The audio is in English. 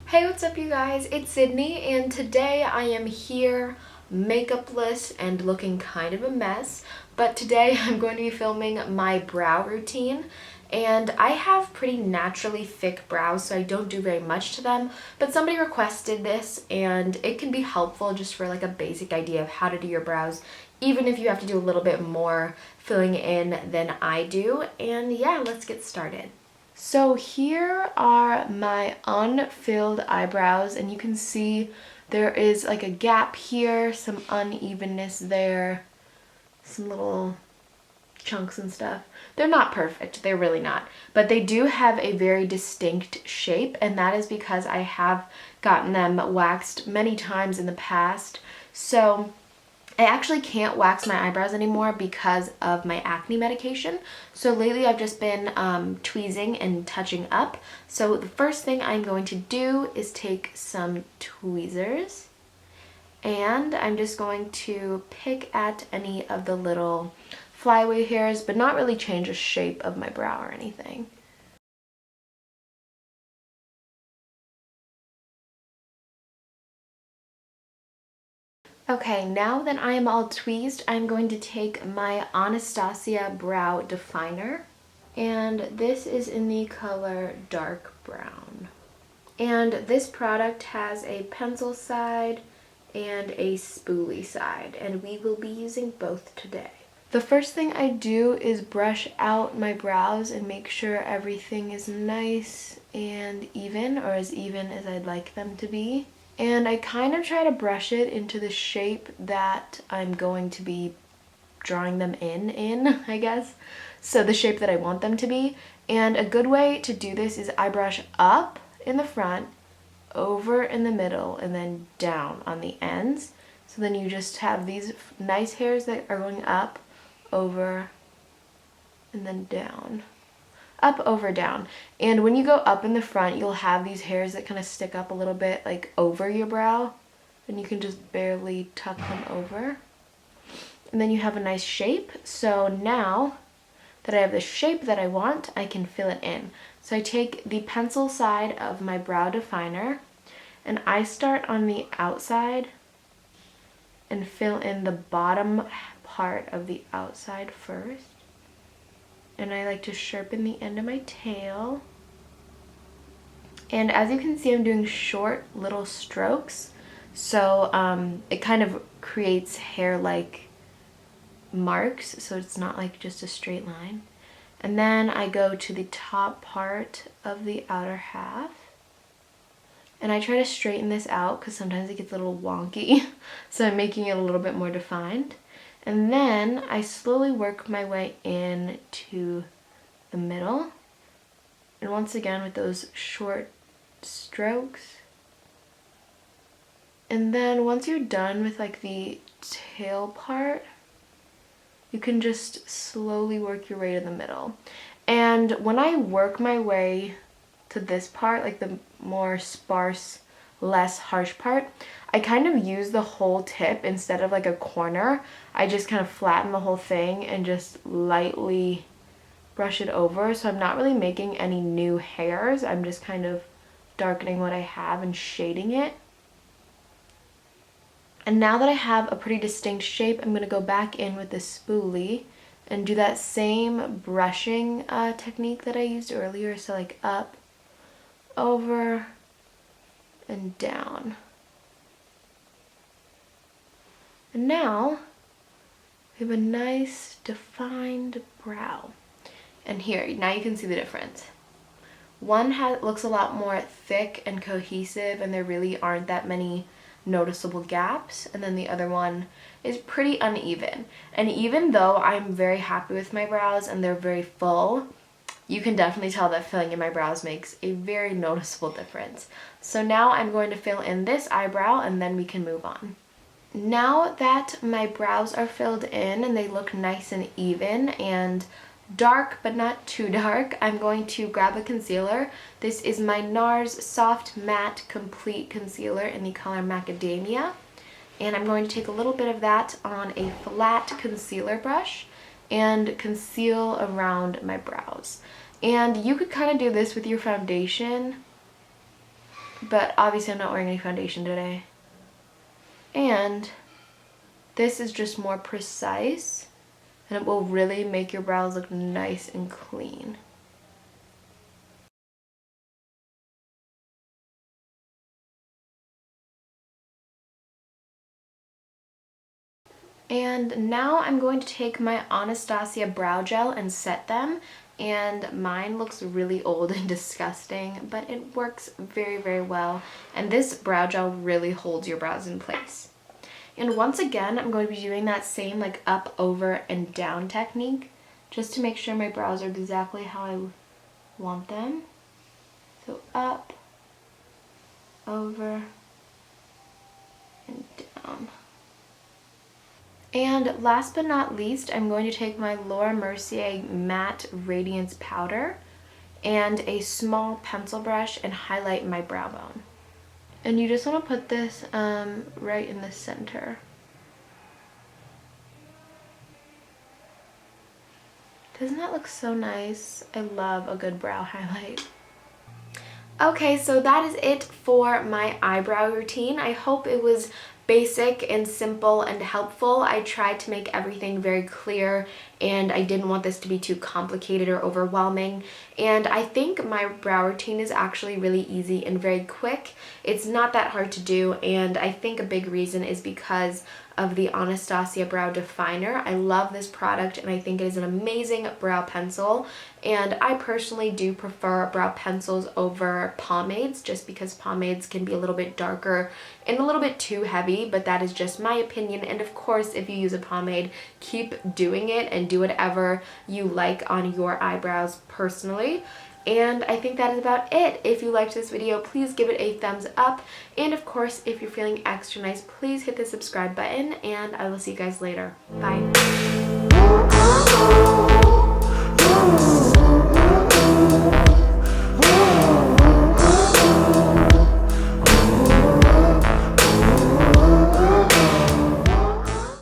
Hey, what's up you guys? It's Sydney and today I am here makeupless and looking kind of a mess, but today I'm going to be filming my brow routine. And I have pretty naturally thick brows, so I don't do very much to them, but somebody requested this and it can be helpful just for like a basic idea of how to do your brows, even if you have to do a little bit more filling in than I do. And yeah, let's get started. So here are my unfilled eyebrows, and you can see there is like a gap here, some unevenness there, some little chunks and stuff. They're not perfect, they're really not, but they do have a very distinct shape, and that is because I have gotten them waxed many times in the past. So I actually can't wax my eyebrows anymore because of my acne medication. So lately I've just been tweezing and touching up. So the first thing I'm going to do is take some tweezers and I'm just going to pick at any of the little flyaway hairs, but not really change the shape of my brow or anything. Okay, now that I am all tweezed, I'm going to take my Anastasia Brow Definer, and this is in the color dark brown. And this product has a pencil side and a spoolie side, and we will be using both today. The first thing I do is brush out my brows and make sure everything is nice and even, or as even as I'd like them to be. And I kind of try to brush it into the shape that I'm going to be drawing them in, I guess. So the shape that I want them to be. And a good way to do this is I brush up in the front, over in the middle, and then down on the ends. So then you just have these nice hairs that are going up, over, and then down. Up, over, down. And when you go up in the front, you'll have these hairs that kind of stick up a little bit like over your brow, and you can just barely tuck them over. And then you have a nice shape. So now that I have the shape that I want, I can fill it in. So I take the pencil side of my brow definer and I start on the outside and fill in the bottom part of the outside first. And I like to sharpen the end of my tail. And as you can see, I'm doing short little strokes. So it kind of creates hair-like marks, so it's not like just a straight line. And then I go to the top part of the outer half. And I try to straighten this out because sometimes it gets a little wonky. So I'm making it a little bit more defined. And then I slowly work my way in to the middle. And once again with those short strokes. And then once you're done with like the tail part, you can just slowly work your way to the middle. And when I work my way to this part, like the more sparse, less harsh part, I kind of use the whole tip instead of like a corner. I just kind of flatten the whole thing and just lightly brush it over. So I'm not really making any new hairs. I'm just kind of darkening what I have and shading it. And now that I have a pretty distinct shape, I'm going to go back in with the spoolie and do that same brushing technique that I used earlier. So like up, over, and down. And now we have a nice defined brow. And here, now you can see the difference. One looks a lot more thick and cohesive, and there really aren't that many noticeable gaps, and then the other one is pretty uneven. And even though I'm very happy with my brows and they're very full, you can definitely tell that filling in my brows makes a very noticeable difference. So now I'm going to fill in this eyebrow and then we can move on. Now that my brows are filled in and they look nice and even and dark but not too dark, I'm going to grab a concealer. This is my NARS Soft Matte Complete Concealer in the color Macadamia. And I'm going to take a little bit of that on a flat concealer brush and conceal around my brows. And you could kind of do this with your foundation but obviously I'm not wearing any foundation today. And this is just more precise, and it will really make your brows look nice and clean. And now I'm going to take my Anastasia brow gel and set them. And mine looks really old and disgusting, but it works very, very well. And this brow gel really holds your brows in place. And once again, I'm going to be doing that same like up, over, and down technique just to make sure my brows are exactly how I want them. So up, over, and down. And last but not least, I'm going to take my Laura Mercier Matte Radiance Powder and a small pencil brush and highlight my brow bone. And you just want to put this right in the center. Doesn't that look so nice? I love a good brow highlight. Okay, so that is it for my eyebrow routine. I hope it was basic and simple and helpful. I tried to make everything very clear, and I didn't want this to be too complicated or overwhelming. And I think my brow routine is actually really easy and very quick. It's not that hard to do, and I think a big reason is because of the Anastasia Brow Definer. I love this product, and I think it is an amazing brow pencil. And I personally do prefer brow pencils over pomades, just because pomades can be a little bit darker and a little bit too heavy, but that is just my opinion. And of course, if you use a pomade, keep doing it and do whatever you like on your eyebrows personally. And I think that is about it. If you liked this video, please give it a thumbs up. And of course, if you're feeling extra nice, please hit the subscribe button, and I will see you guys later. Bye.